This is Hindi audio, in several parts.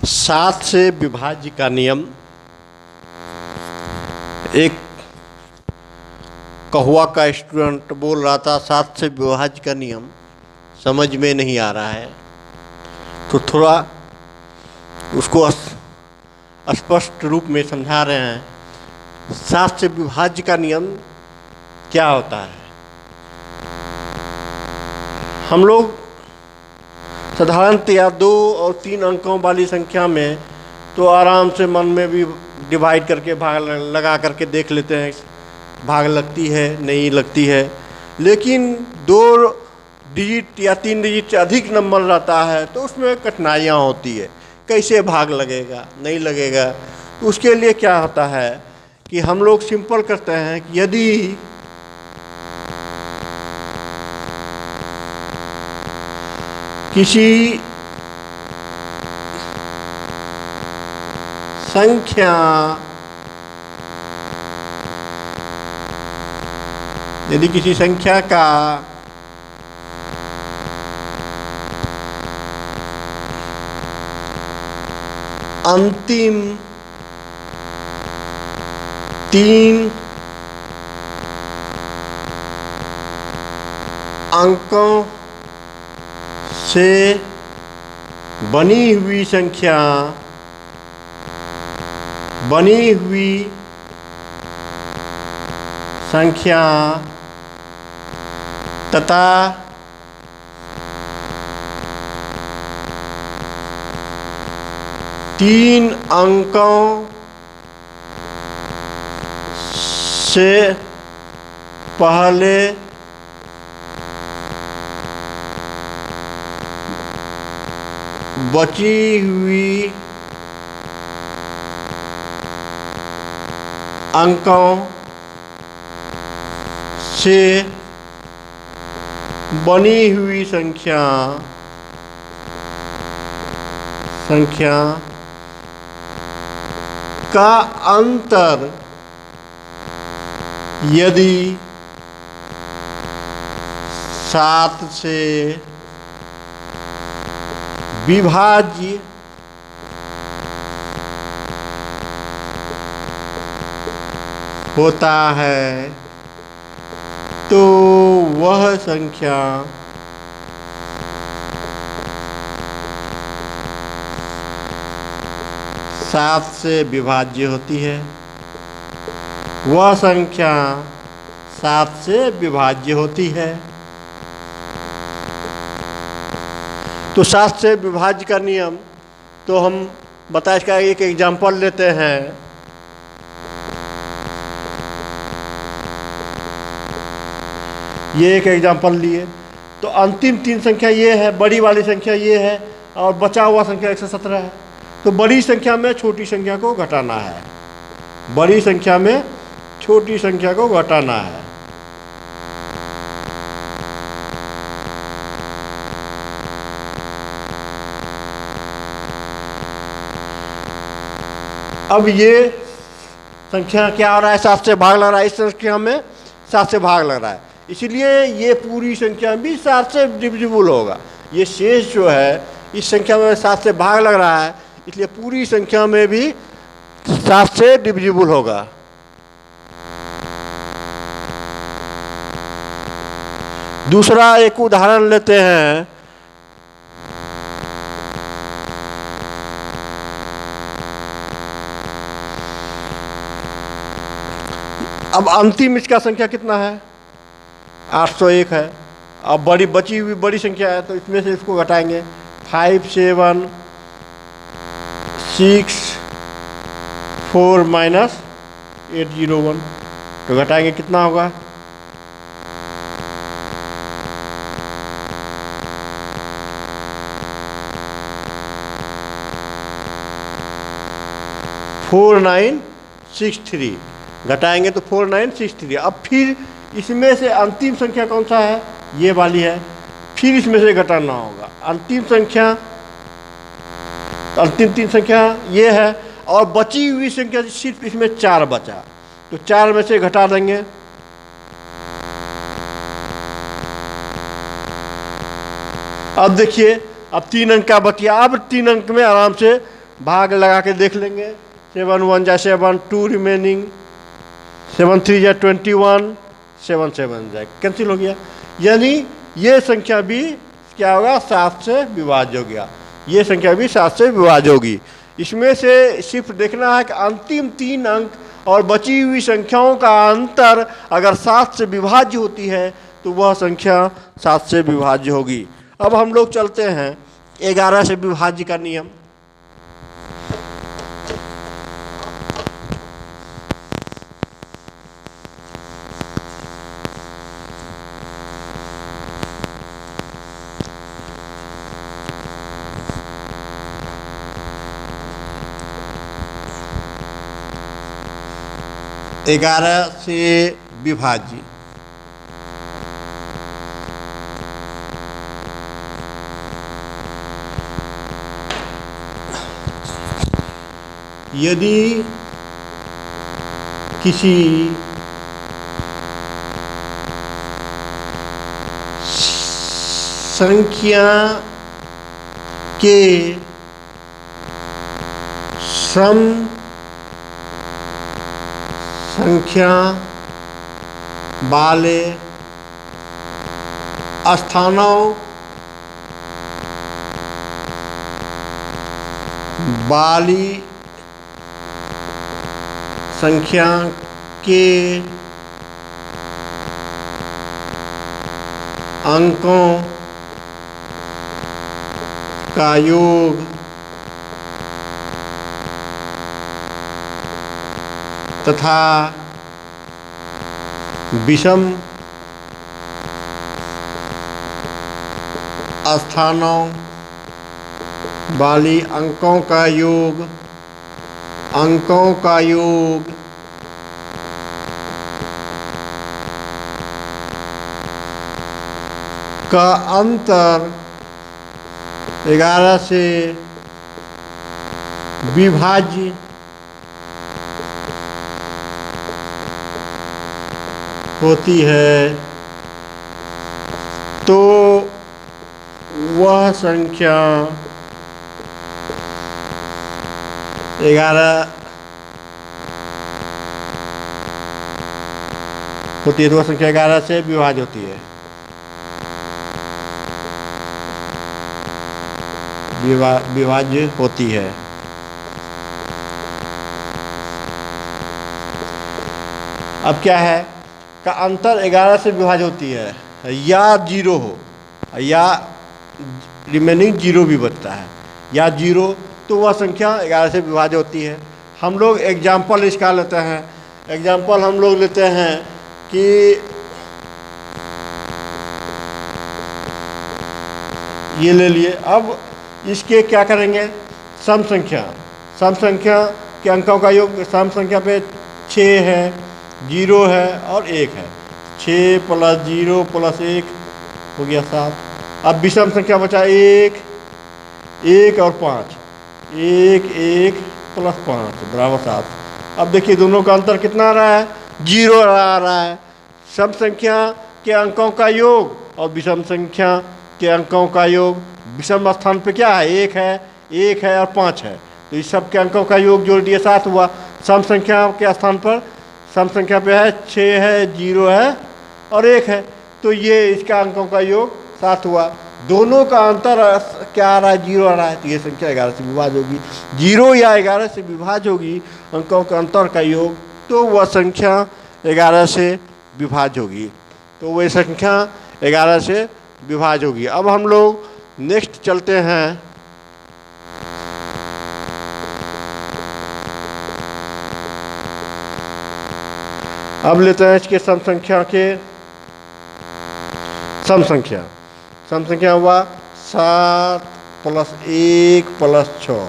सात से विभाज्य का नियम। एक कहुआ का स्टूडेंट बोल रहा था सात से विभाज्य का नियम समझ में नहीं आ रहा है, तो थोड़ा उसको स्पष्ट रूप में समझा रहे हैं। सात से विभाज्य का नियम क्या होता है? हम लोग साधारणतया 2 और 3 अंकों वाली संख्या में तो आराम से मन में भी डिवाइड करके भाग लगा करके देख लेते हैं, भाग लगती है नहीं लगती है। लेकिन 2 डिजिट या 3 डिजिट से अधिक नंबर रहता है तो उसमें कठिनाइयाँ होती है, कैसे भाग लगेगा नहीं लगेगा। तो उसके लिए क्या होता है कि हम लोग सिंपल करते हैं कि यदि किसी संख्या का अंतिम 3 अंकों से बनी हुई संख्या तथा 3 अंकों से पहले बची हुई अंकों से बनी हुई संख्या का अंतर यदि 7 से विभाज्य होता है तो वह संख्या सात से विभाज्य होती है। वह संख्या 7 से विभाज्य होती है। तो 7 से विभाज्य का नियम तो हम बताएं, इसका एक एग्जाम्पल लेते हैं। ये एक एग्जाम्पल लिए तो अंतिम 3 संख्या ये है, बड़ी वाली संख्या ये है और बचा हुआ संख्या 117 है। तो बड़ी संख्या में छोटी संख्या को घटाना है, बड़ी संख्या में छोटी संख्या को घटाना है। अब ये संख्या क्या हो रहा है, 7 से भाग लग रहा है। इस संख्या में 7 से भाग लग रहा है, इसलिए ये पूरी संख्या भी 7 से डिविजिबल होगा। ये शेष जो है इस संख्या में 7 से भाग लग रहा है, इसलिए पूरी संख्या में भी 7 से डिविजिबल होगा। दूसरा एक उदाहरण लेते हैं। अब अंतिम इसका संख्या कितना है? 801 है। अब बड़ी बची हुई बड़ी संख्या है तो इसमें से इसको घटाएंगे। 5 7 6 4 माइनस 801, तो घटाएंगे कितना होगा? $4963 घटाएंगे तो 4963। अब फिर इसमें से अंतिम संख्या कौन सा है? ये वाली है। फिर इसमें से घटाना होगा। अंतिम 3 संख्या ये है और बची हुई संख्या सिर्फ इसमें 4 बचा, तो 4 में से घटा देंगे। अब देखिए, अब 3 अंक का बचिया। अब 3 अंक में आराम से भाग लगा के देख लेंगे। 7 1 जा 7, 2 रिमेनिंग, 7 3 जा 21, 7 7 जा कैंसिल हो गया। यानी ये संख्या भी क्या होगा, 7 से विभाज्य हो गया। ये संख्या भी 7 से विभाज्य होगी। इसमें से सिर्फ देखना है कि अंतिम 3 अंक और बची हुई संख्याओं का अंतर अगर 7 से विभाज्य होती है तो वह संख्या 7 से विभाज्य होगी। अब हम लोग चलते हैं 11 से विभाज्य का नियम। ग्यारह से विभाज्य, यदि किसी संख्या के सम संख्या वाले स्थानों वाली संख्या के अंकों का योग तथा विषम स्थानों वाली अंकों का योग का अंतर 11 से विभाज्य होती है तो वह संख्या 11 होती है, तो वह संख्या 11 से विभाज्य होती है। विभाज्य होती है। अब क्या है का अंतर 11 से विभाज्य होती है या 0 हो या रिमेनिंग 0 भी बचता है या 0, तो वह संख्या 11 से विभाज्य होती है। हम लोग एग्जाम्पल इसका लेते हैं। एग्जाम्पल हम लोग लेते हैं कि ये ले लिए। अब इसके क्या करेंगे, सम संख्या के अंकों का योग। सम संख्या पे 6 है, 0 है और 1 है। 6 + 0 + 1 हो गया 7। अब विषम संख्या बचा 1, 1 और 5। 1 1 + 5 बराबर 7। अब देखिए दोनों का अंतर कितना आ रहा है, 0 आ रहा है। सम संख्या के अंकों का योग और विषम संख्या के अंकों का योग। विषम स्थान पे क्या है, 1 है और 5 है, तो इस सब के अंकों का योग जोड़ दिए 7 हुआ। सम संख्या के स्थान पर सम संख्या पे है 6 है, 0 है और 1 है, तो ये इसका अंकों का योग 7 हुआ। दोनों का अंतर क्या आ रहा है, 0 आ रहा है, तो ये संख्या 11 से विभाज्य होगी। 0 या 11 से विभाज्य होगी अंकों का अंतर का योग, तो वह संख्या 11 से विभाज्य होगी। तो वह संख्या 11 से विभाज्य होगी। अब हम लोग नेक्स्ट चलते हैं। अब लेते हैं इसके सम संख्या हुआ 7 + 1 + 6,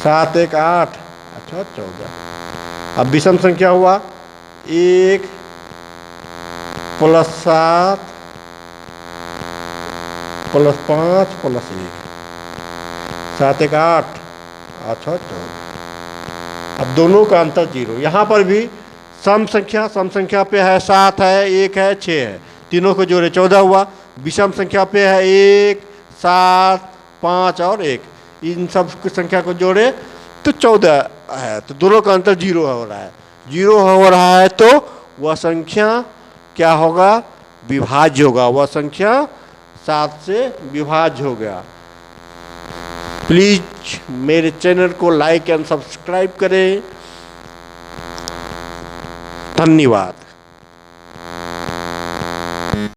7 1 8, अच्छा 14। अब विषम संख्या हुआ 1 + 7 + 5 + 1, 7 1 8, अच्छा 14। अब दोनों का अंतर 0। यहाँ पर भी सम संख्या पे है 7 है, 1 है, 6 है, तीनों को जोड़े 14 हुआ। विषम संख्या पे है 1 7 5 और 1, इन सब संख्या को जोड़े तो 14 है, तो दोनों का अंतर 0 हो रहा है। 0 हो रहा है तो वह संख्या क्या होगा, विभाज्य होगा, वह संख्या 7 से विभाज्य हो गया। प्लीज मेरे चैनल को लाइक एंड सब्सक्राइब करें। धन्यवाद।